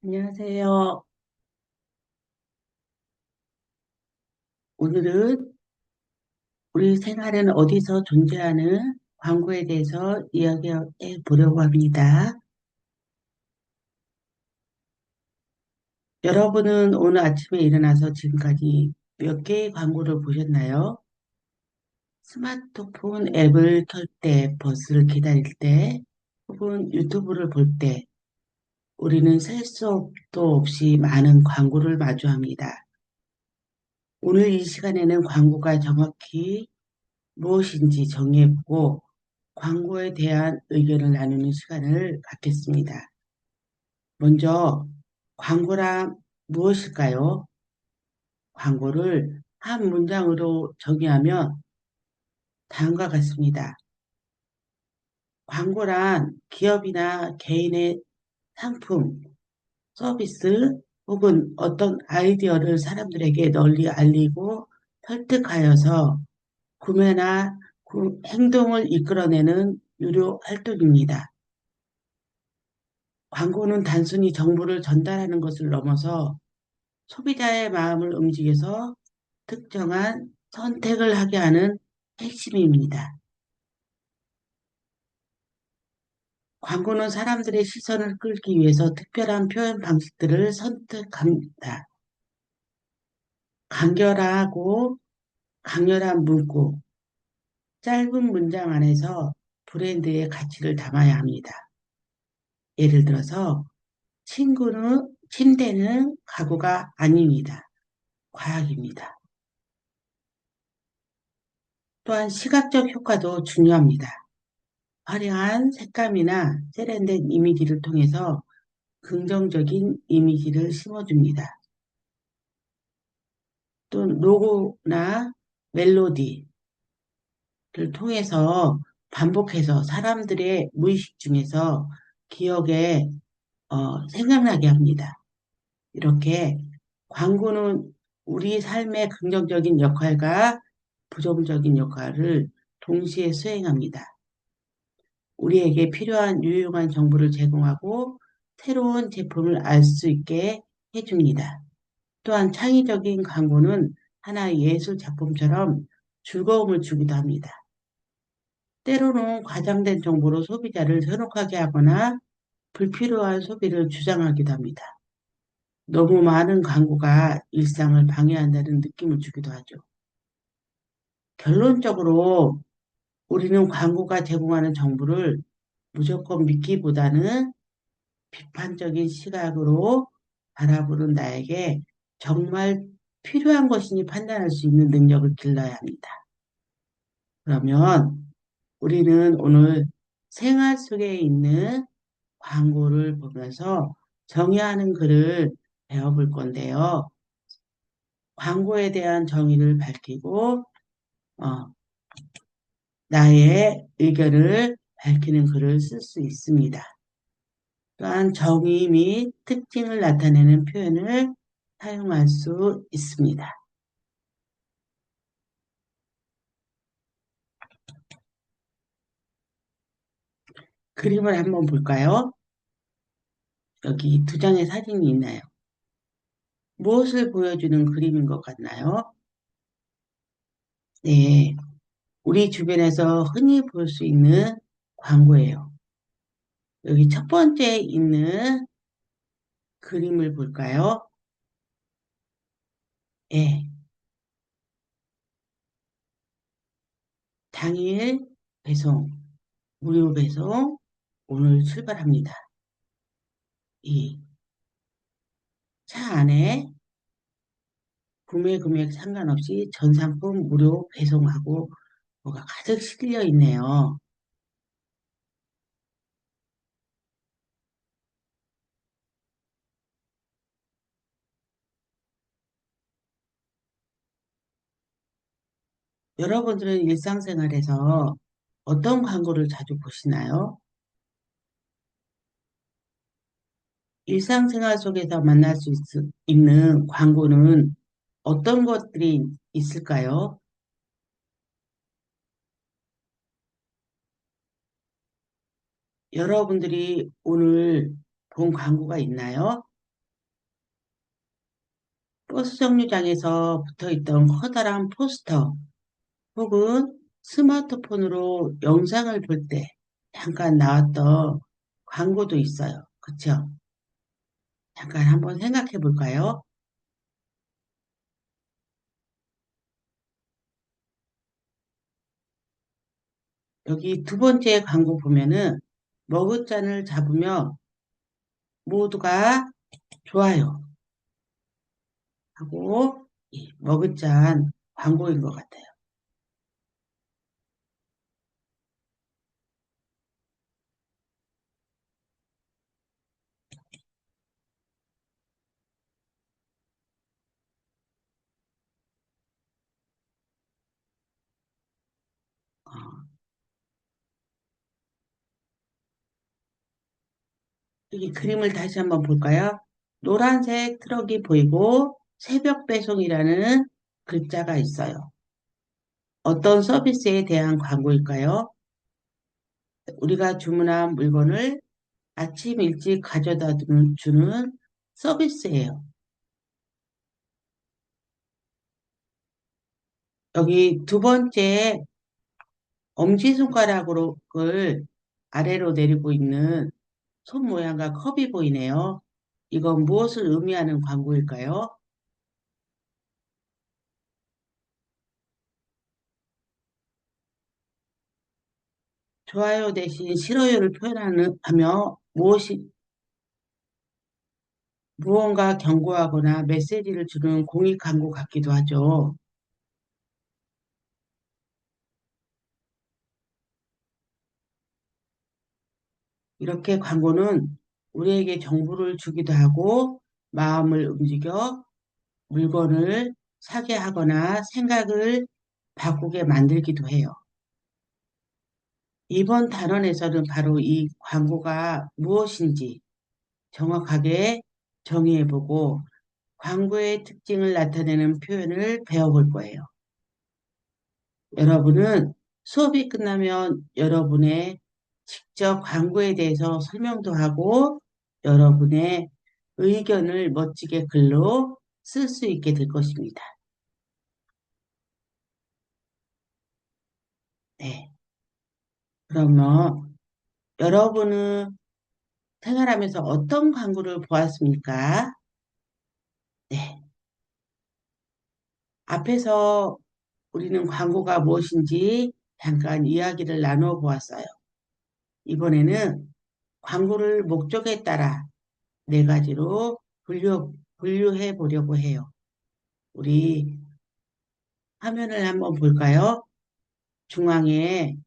안녕하세요. 오늘은 우리 생활은 어디서 존재하는 광고에 대해서 이야기해 보려고 합니다. 여러분은 오늘 아침에 일어나서 지금까지 몇 개의 광고를 보셨나요? 스마트폰 앱을 켤 때, 버스를 기다릴 때, 혹은 유튜브를 볼 때, 우리는 셀 수도 없이 많은 광고를 마주합니다. 오늘 이 시간에는 광고가 정확히 무엇인지 정의해보고 광고에 대한 의견을 나누는 시간을 갖겠습니다. 먼저 광고란 무엇일까요? 광고를 한 문장으로 정의하면 다음과 같습니다. 광고란 기업이나 개인의 상품, 서비스 혹은 어떤 아이디어를 사람들에게 널리 알리고 설득하여서 구매나 행동을 이끌어내는 유료 활동입니다. 광고는 단순히 정보를 전달하는 것을 넘어서 소비자의 마음을 움직여서 특정한 선택을 하게 하는 핵심입니다. 광고는 사람들의 시선을 끌기 위해서 특별한 표현 방식들을 선택합니다. 간결하고 강렬한 문구, 짧은 문장 안에서 브랜드의 가치를 담아야 합니다. 예를 들어서 침대는 가구가 아닙니다. 과학입니다. 또한 시각적 효과도 중요합니다. 화려한 색감이나 세련된 이미지를 통해서 긍정적인 이미지를 심어줍니다. 또 로고나 멜로디를 통해서 반복해서 사람들의 무의식 중에서 기억에 생각나게 합니다. 이렇게 광고는 우리 삶의 긍정적인 역할과 부정적인 역할을 동시에 수행합니다. 우리에게 필요한 유용한 정보를 제공하고 새로운 제품을 알 수 있게 해줍니다. 또한 창의적인 광고는 하나의 예술 작품처럼 즐거움을 주기도 합니다. 때로는 과장된 정보로 소비자를 현혹하게 하거나 불필요한 소비를 주장하기도 합니다. 너무 많은 광고가 일상을 방해한다는 느낌을 주기도 하죠. 결론적으로 우리는 광고가 제공하는 정보를 무조건 믿기보다는 비판적인 시각으로 바라보는 나에게 정말 필요한 것이니 판단할 수 있는 능력을 길러야 합니다. 그러면 우리는 오늘 생활 속에 있는 광고를 보면서 정의하는 글을 배워볼 건데요. 광고에 대한 정의를 밝히고 어, 나의 의견을 밝히는 글을 쓸 수 있습니다. 또한 정의 및 특징을 나타내는 표현을 사용할 수 있습니다. 그림을 한번 볼까요? 여기 두 장의 사진이 있나요? 무엇을 보여주는 그림인 것 같나요? 네, 우리 주변에서 흔히 볼 수 있는 광고예요. 여기 첫 번째 있는 그림을 볼까요? 예, 당일 배송, 무료 배송, 오늘 출발합니다. 이 차 안에 구매 금액 상관없이 전 상품 무료 배송하고 뭐가 가득 실려 있네요. 여러분들은 일상생활에서 어떤 광고를 자주 보시나요? 일상생활 속에서 만날 수 있는 광고는 어떤 것들이 있을까요? 여러분들이 오늘 본 광고가 있나요? 버스 정류장에서 붙어 있던 커다란 포스터 혹은 스마트폰으로 영상을 볼 때 잠깐 나왔던 광고도 있어요. 그쵸? 잠깐 한번 생각해 볼까요? 여기 두 번째 광고 보면은 머그잔을 잡으며 모두가 좋아요 하고 이 머그잔 광고인 것 같아요. 어, 여기 그림을 다시 한번 볼까요? 노란색 트럭이 보이고 새벽 배송이라는 글자가 있어요. 어떤 서비스에 대한 광고일까요? 우리가 주문한 물건을 아침 일찍 가져다 주는 서비스예요. 여기 두 번째 엄지손가락을 아래로 내리고 있는 손 모양과 컵이 보이네요. 이건 무엇을 의미하는 광고일까요? 좋아요 대신 싫어요를 하며 무언가 경고하거나 메시지를 주는 공익 광고 같기도 하죠. 이렇게 광고는 우리에게 정보를 주기도 하고 마음을 움직여 물건을 사게 하거나 생각을 바꾸게 만들기도 해요. 이번 단원에서는 바로 이 광고가 무엇인지 정확하게 정의해보고 광고의 특징을 나타내는 표현을 배워볼 거예요. 여러분은 수업이 끝나면 여러분의 직접 광고에 대해서 설명도 하고 여러분의 의견을 멋지게 글로 쓸 수 있게 될 것입니다. 네. 그러면 여러분은 생활하면서 어떤 광고를 보았습니까? 네. 앞에서 우리는 광고가 무엇인지 잠깐 이야기를 나누어 보았어요. 이번에는 광고를 목적에 따라 네 가지로 분류해 보려고 해요. 우리 화면을 한번 볼까요? 중앙에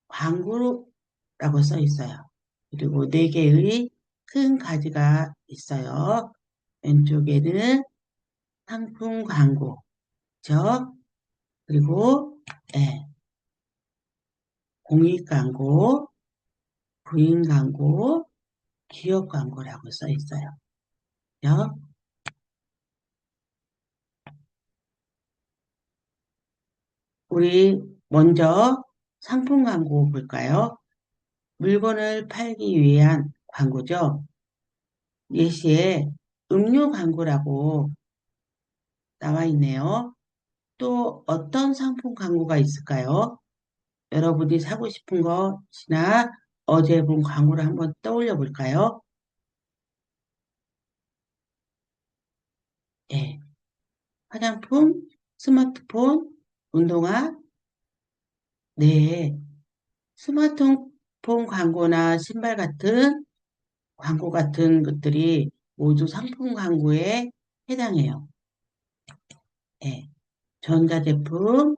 광고라고 써 있어요. 그리고 네 개의 큰 가지가 있어요. 왼쪽에는 상품 광고, 죠? 그리고 예, 공익 광고, 부인 광고, 기업 광고라고 써 있어요. 죠? 우리 먼저 상품 광고 볼까요? 물건을 팔기 위한 광고죠. 예시에 음료 광고라고 나와 있네요. 또 어떤 상품 광고가 있을까요? 여러분이 사고 싶은 것이나 어제 본 광고를 한번 떠올려 볼까요? 예, 화장품, 스마트폰, 운동화, 네, 스마트폰 광고나 신발 같은 광고 같은 것들이 모두 상품 광고에 해당해요. 예, 전자제품,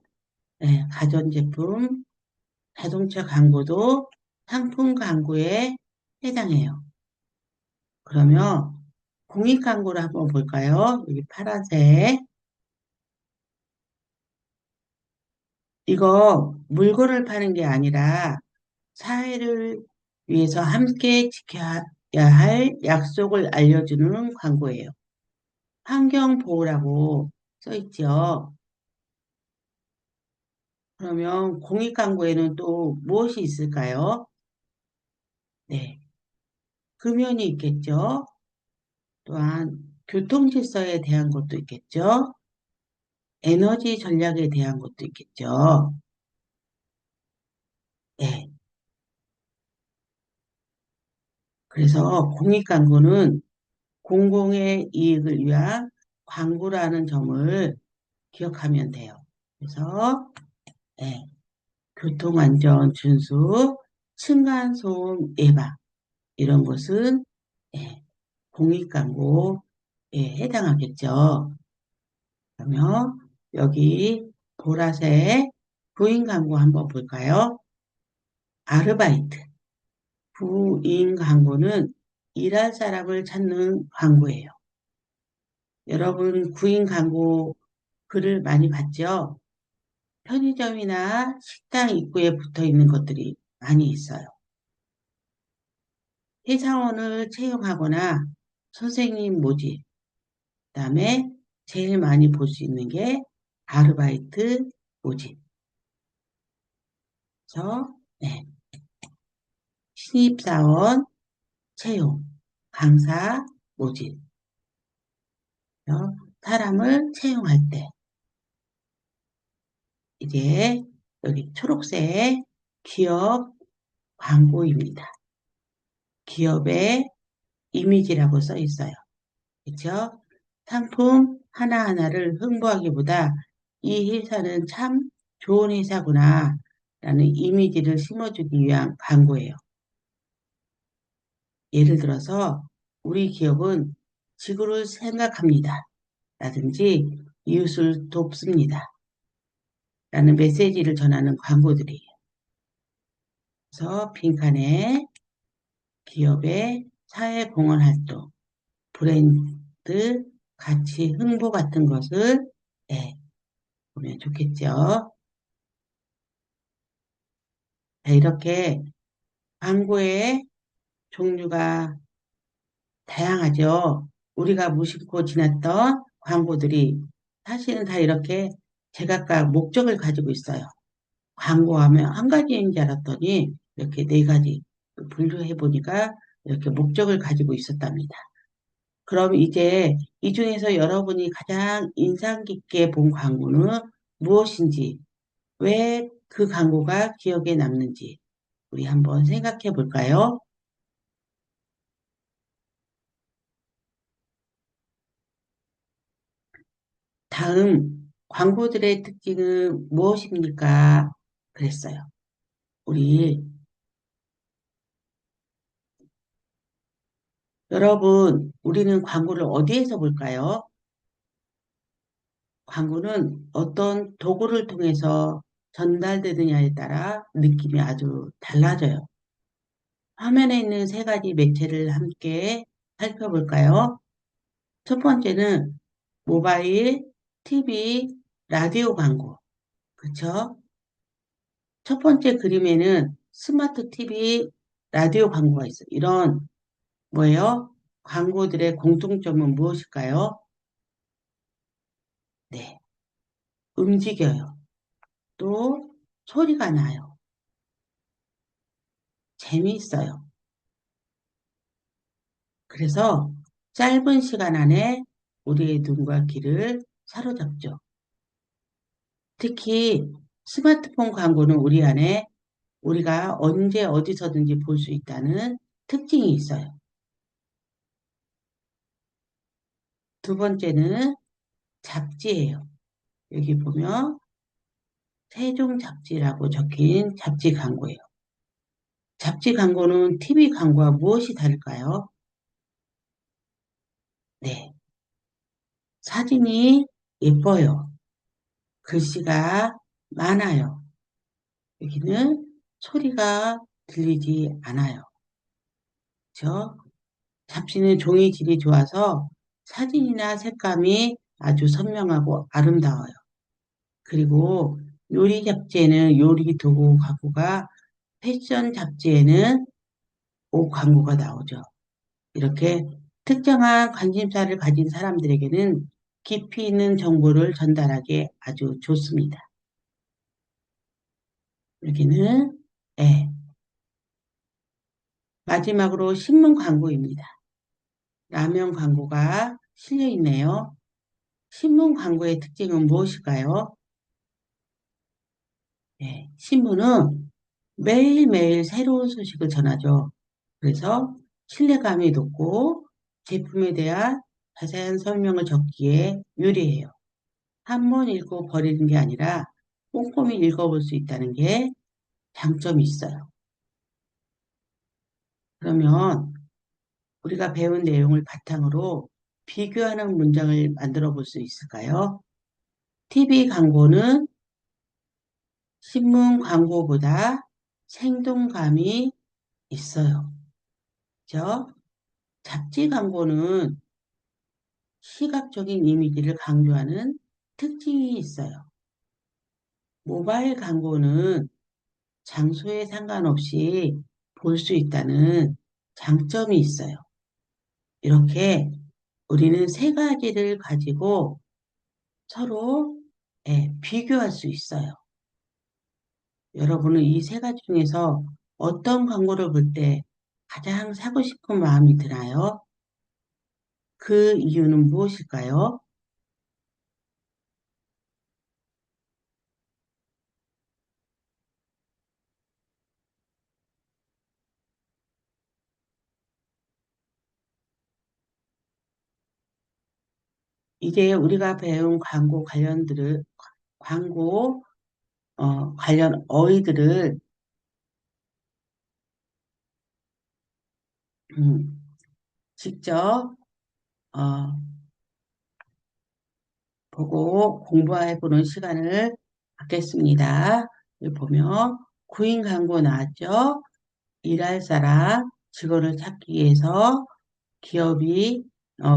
예, 가전제품, 자동차 광고도 상품 광고에 해당해요. 그러면 공익 광고를 한번 볼까요? 여기 파란색. 이거 물건을 파는 게 아니라 사회를 위해서 함께 지켜야 할 약속을 알려주는 광고예요. 환경 보호라고 써 있죠. 그러면 공익 광고에는 또 무엇이 있을까요? 네, 금연이 있겠죠. 또한 교통 질서에 대한 것도 있겠죠. 에너지 전략에 대한 것도 있겠죠. 네. 그래서 공익 광고는 공공의 이익을 위한 광고라는 점을 기억하면 돼요. 그래서 네. 교통안전 준수, 층간소음 예방 이런 것은 네. 공익 광고에 해당하겠죠. 그러면 여기 보라색 부인 광고 한번 볼까요? 아르바이트. 부인 광고는 일할 사람을 찾는 광고예요. 여러분 구인 광고 글을 많이 봤죠? 편의점이나 식당 입구에 붙어 있는 것들이 많이 있어요. 회사원을 채용하거나 선생님 모집, 그다음에 제일 많이 볼 수 있는 게 아르바이트 모집. 그래서 네, 신입사원 채용, 강사 모집. 사람을 채용할 때 이게 여기 초록색 기업 광고입니다. 기업의 이미지라고 써 있어요. 그렇죠? 상품 하나하나를 홍보하기보다 이 회사는 참 좋은 회사구나 라는 이미지를 심어주기 위한 광고예요. 예를 들어서 우리 기업은 지구를 생각합니다. 라든지 이웃을 돕습니다. 라는 메시지를 전하는 광고들이에요. 그래서 빈칸에 기업의 사회공헌활동, 브랜드, 가치, 홍보 같은 것을 네, 보면 좋겠죠. 자, 이렇게 광고의 종류가 다양하죠. 우리가 무심코 지났던 광고들이 사실은 다 이렇게 제각각 목적을 가지고 있어요. 광고하면 한 가지인 줄 알았더니 이렇게 네 가지 분류해 보니까 이렇게 목적을 가지고 있었답니다. 그럼 이제 이 중에서 여러분이 가장 인상 깊게 본 광고는 무엇인지, 왜 그 광고가 기억에 남는지 우리 한번 생각해 볼까요? 다음 광고들의 특징은 무엇입니까? 그랬어요. 우리 여러분, 우리는 광고를 어디에서 볼까요? 광고는 어떤 도구를 통해서 전달되느냐에 따라 느낌이 아주 달라져요. 화면에 있는 세 가지 매체를 함께 살펴볼까요? 첫 번째는 모바일, TV, 라디오 광고. 그쵸? 첫 번째 그림에는 스마트 TV, 라디오 광고가 있어요. 이런 뭐예요? 광고들의 공통점은 무엇일까요? 네, 움직여요. 또 소리가 나요. 재미있어요. 그래서 짧은 시간 안에 우리의 눈과 귀를 사로잡죠. 특히 스마트폰 광고는 우리 안에 우리가 언제 어디서든지 볼 수 있다는 특징이 있어요. 두 번째는 잡지예요. 여기 보면 세종 잡지라고 적힌 잡지 광고예요. 잡지 광고는 TV 광고와 무엇이 다를까요? 네, 사진이 예뻐요. 글씨가 많아요. 여기는 소리가 들리지 않아요. 그렇죠? 잡지는 종이 질이 좋아서 사진이나 색감이 아주 선명하고 아름다워요. 그리고 요리 잡지에는 요리 도구 광고가, 패션 잡지에는 옷 광고가 나오죠. 이렇게 특정한 관심사를 가진 사람들에게는 깊이 있는 정보를 전달하기에 아주 좋습니다. 여기는 네, 마지막으로 신문 광고입니다. 라면 광고가 실려 있네요. 신문 광고의 특징은 무엇일까요? 네, 신문은 매일매일 새로운 소식을 전하죠. 그래서 신뢰감이 높고 제품에 대한 자세한 설명을 적기에 유리해요. 한 번 읽고 버리는 게 아니라 꼼꼼히 읽어볼 수 있다는 게 장점이 있어요. 그러면 우리가 배운 내용을 바탕으로 비교하는 문장을 만들어 볼 수 있을까요? TV 광고는 신문 광고보다 생동감이 있어요. 그죠? 잡지 광고는 시각적인 이미지를 강조하는 특징이 있어요. 모바일 광고는 장소에 상관없이 볼 수 있다는 장점이 있어요. 이렇게 우리는 세 가지를 가지고 서로 비교할 수 있어요. 여러분은 이 세 가지 중에서 어떤 광고를 볼 때 가장 사고 싶은 마음이 드나요? 그 이유는 무엇일까요? 이제 우리가 배운 광고 관련 어휘들을 음, 직접 어, 보고 공부해보는 시간을 갖겠습니다. 여기 보면 구인 광고 나왔죠? 일할 사람, 직원을 찾기 위해서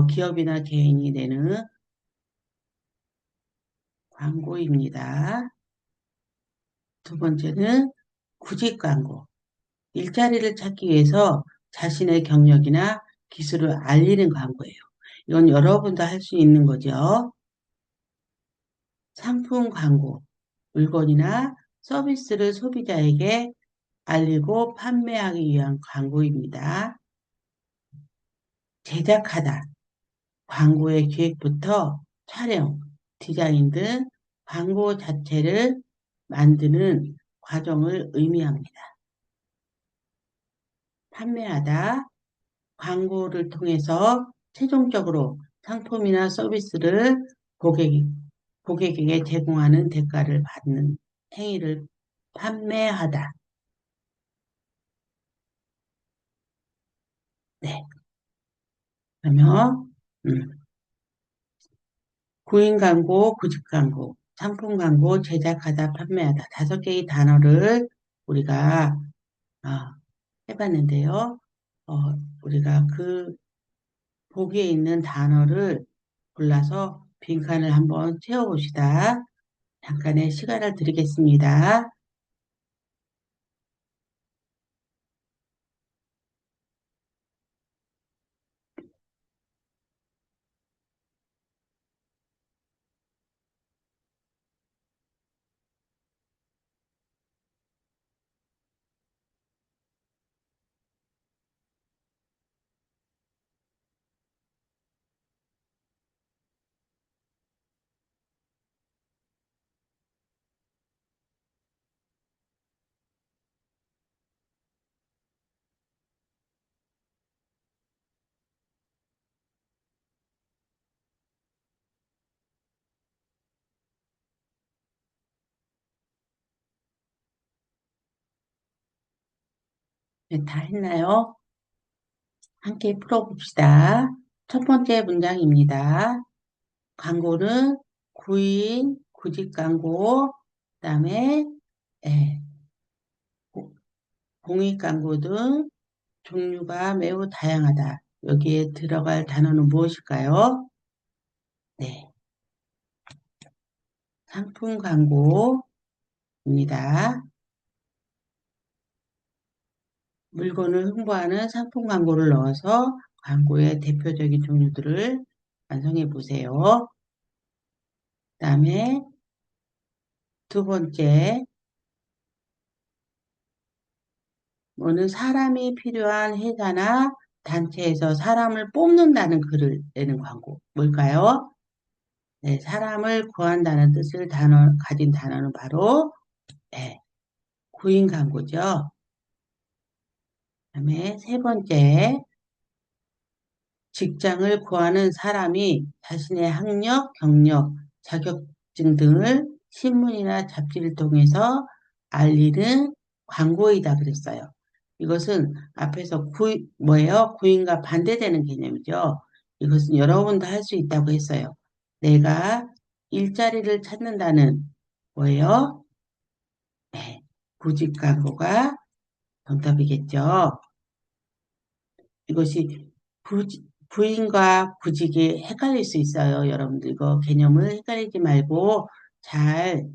기업이나 개인이 내는 광고입니다. 두 번째는 구직 광고. 일자리를 찾기 위해서 자신의 경력이나 기술을 알리는 광고예요. 이건 여러분도 할 수 있는 거죠. 상품 광고. 물건이나 서비스를 소비자에게 알리고 판매하기 위한 광고입니다. 제작하다. 광고의 기획부터 촬영, 디자인 등 광고 자체를 만드는 과정을 의미합니다. 판매하다. 광고를 통해서 최종적으로 상품이나 서비스를 고객, 고객에게 제공하는 대가를 받는 행위를 판매하다. 네. 그러면 구인 광고, 구직 광고, 상품 광고, 제작하다, 판매하다. 다섯 개의 단어를 우리가 어, 해봤는데요. 어, 우리가 그 보기에 있는 단어를 골라서 빈칸을 한번 채워봅시다. 잠깐의 시간을 드리겠습니다. 네, 다 했나요? 함께 풀어봅시다. 첫 번째 문장입니다. 광고는 구인, 구직 광고, 그다음에 예, 고- 공익 광고 등 종류가 매우 다양하다. 여기에 들어갈 단어는 무엇일까요? 네, 상품 광고입니다. 물건을 홍보하는 상품 광고를 넣어서 광고의 대표적인 종류들을 완성해 보세요. 그다음에 두 번째, 뭐는 사람이 필요한 회사나 단체에서 사람을 뽑는다는 글을 내는 광고. 뭘까요? 네, 사람을 구한다는 뜻을 가진 단어는 바로, 네, 구인 광고죠. 그다음에 세 번째, 직장을 구하는 사람이 자신의 학력, 경력, 자격증 등을 신문이나 잡지를 통해서 알리는 광고이다 그랬어요. 이것은 앞에서 뭐예요? 구인과 반대되는 개념이죠. 이것은 여러분도 할 수 있다고 했어요. 내가 일자리를 찾는다는 뭐예요? 네, 구직 광고가 정답이겠죠. 이것이 부인과 구직이 헷갈릴 수 있어요. 여러분들 이거 개념을 헷갈리지 말고 잘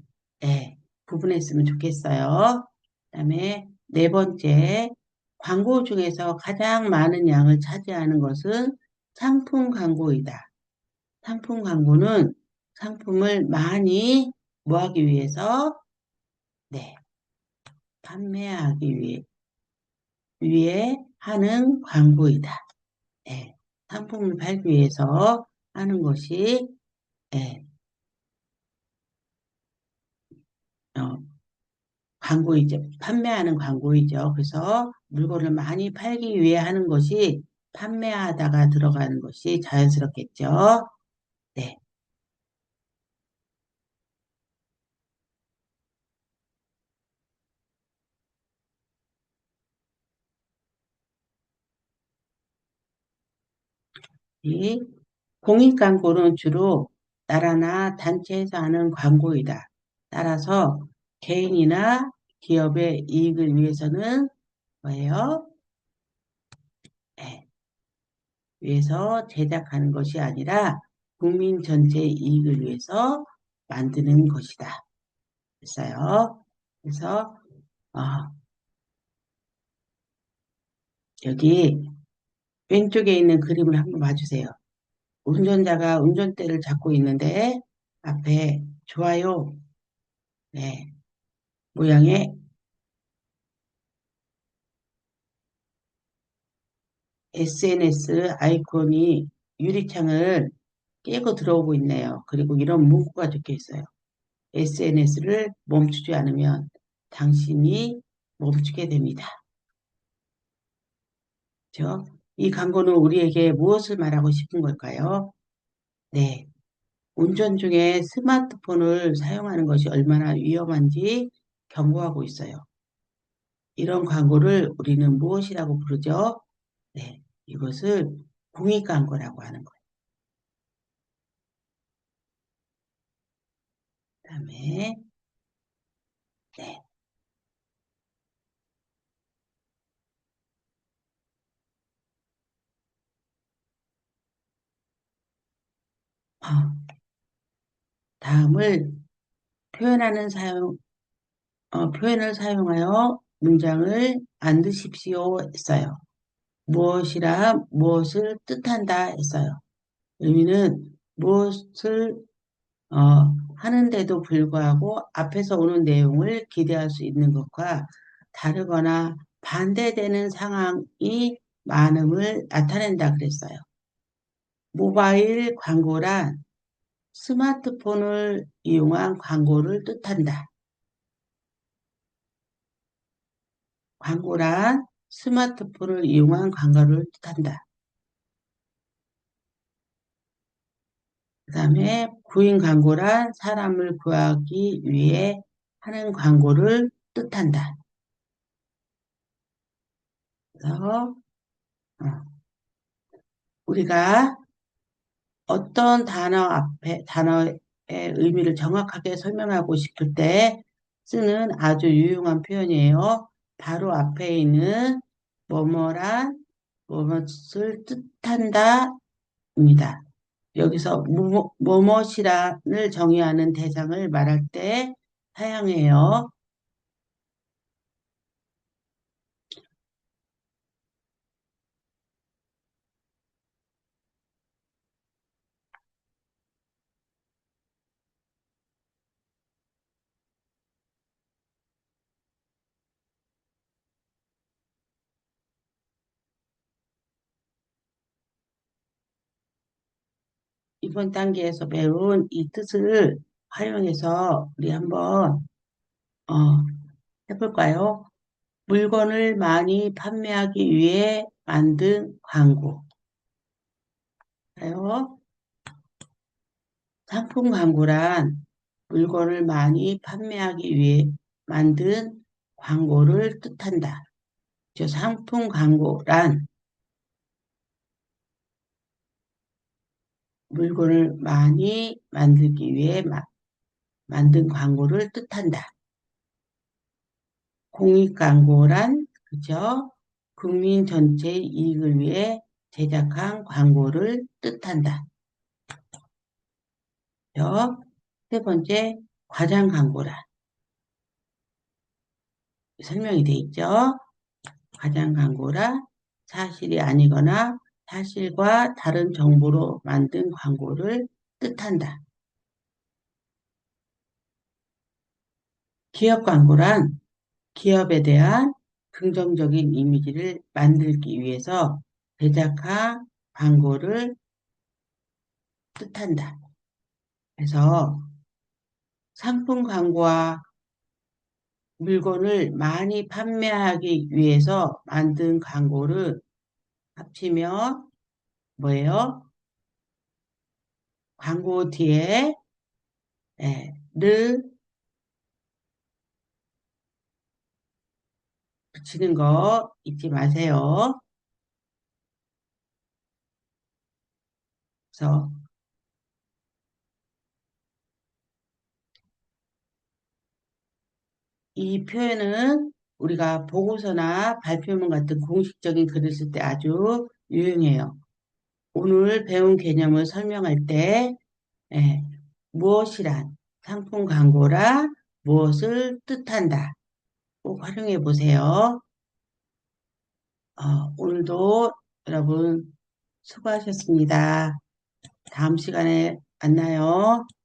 예, 구분했으면 좋겠어요. 그다음에 네 번째, 광고 중에서 가장 많은 양을 차지하는 것은 상품 광고이다. 상품 광고는 상품을 많이 뭐 하기 위해서 네, 판매하기 위해 하는 광고이다. 예, 상품을 팔기 위해서 하는 것이 예, 어, 광고이죠. 판매하는 광고이죠. 그래서 물건을 많이 팔기 위해 하는 것이 판매하다가 들어가는 것이 자연스럽겠죠. 네, 이 공익 광고는 주로 나라나 단체에서 하는 광고이다. 따라서 개인이나 기업의 이익을 위해서는 뭐예요? 예, 위해서 제작하는 것이 아니라 국민 전체의 이익을 위해서 만드는 것이다. 됐어요. 그래서 어, 여기 왼쪽에 있는 그림을 한번 봐주세요. 운전자가 운전대를 잡고 있는데 앞에 좋아요 네, 모양의 SNS 아이콘이 유리창을 깨고 들어오고 있네요. 그리고 이런 문구가 적혀 있어요. SNS를 멈추지 않으면 당신이 멈추게 됩니다. 그렇죠? 이 광고는 우리에게 무엇을 말하고 싶은 걸까요? 네. 운전 중에 스마트폰을 사용하는 것이 얼마나 위험한지 경고하고 있어요. 이런 광고를 우리는 무엇이라고 부르죠? 네. 이것을 공익 광고라고 하는 거예요. 그다음에 네. 어, 다음을 표현을 사용하여 문장을 만드십시오 했어요. 무엇이라 무엇을 뜻한다 했어요. 의미는 무엇을 어, 하는데도 불구하고 앞에서 오는 내용을 기대할 수 있는 것과 다르거나 반대되는 상황이 많음을 나타낸다 그랬어요. 모바일 광고란 스마트폰을 이용한 광고를 뜻한다. 광고란 스마트폰을 이용한 광고를 뜻한다. 그 다음에 구인 광고란 사람을 구하기 위해 하는 광고를 뜻한다. 그래서 우리가 어떤 단어의 의미를 정확하게 설명하고 싶을 때 쓰는 아주 유용한 표현이에요. 바로 앞에 있는 뭐뭐란 뭐뭇을 뜻한다입니다. 여기서 뭐뭇이란을 정의하는 대상을 말할 때 사용해요. 이번 단계에서 배운 이 뜻을 활용해서 우리 한번 어, 해볼까요? 물건을 많이 판매하기 위해 만든 광고. 가요. 상품 광고란 물건을 많이 판매하기 위해 만든 광고를 뜻한다. 저 상품 광고란 물건을 많이 만들기 위해 만든 광고를 뜻한다. 공익 광고란 그죠? 국민 전체의 이익을 위해 제작한 광고를 뜻한다. 세 번째, 과장 광고란 설명이 돼 있죠? 과장 광고란 사실이 아니거나 사실과 다른 정보로 만든 광고를 뜻한다. 기업 광고란 기업에 대한 긍정적인 이미지를 만들기 위해서 제작한 광고를 뜻한다. 그래서 상품 광고와 물건을 많이 판매하기 위해서 만든 광고를 합치면 뭐예요? 광고 뒤에 를 붙이는 거 잊지 마세요. 그래서 이 표현은 우리가 보고서나 발표문 같은 공식적인 글을 쓸 때 아주 유용해요. 오늘 배운 개념을 설명할 때 예, 무엇이란 상품 광고라 무엇을 뜻한다. 꼭 활용해 보세요. 오늘도 여러분 수고하셨습니다. 다음 시간에 만나요.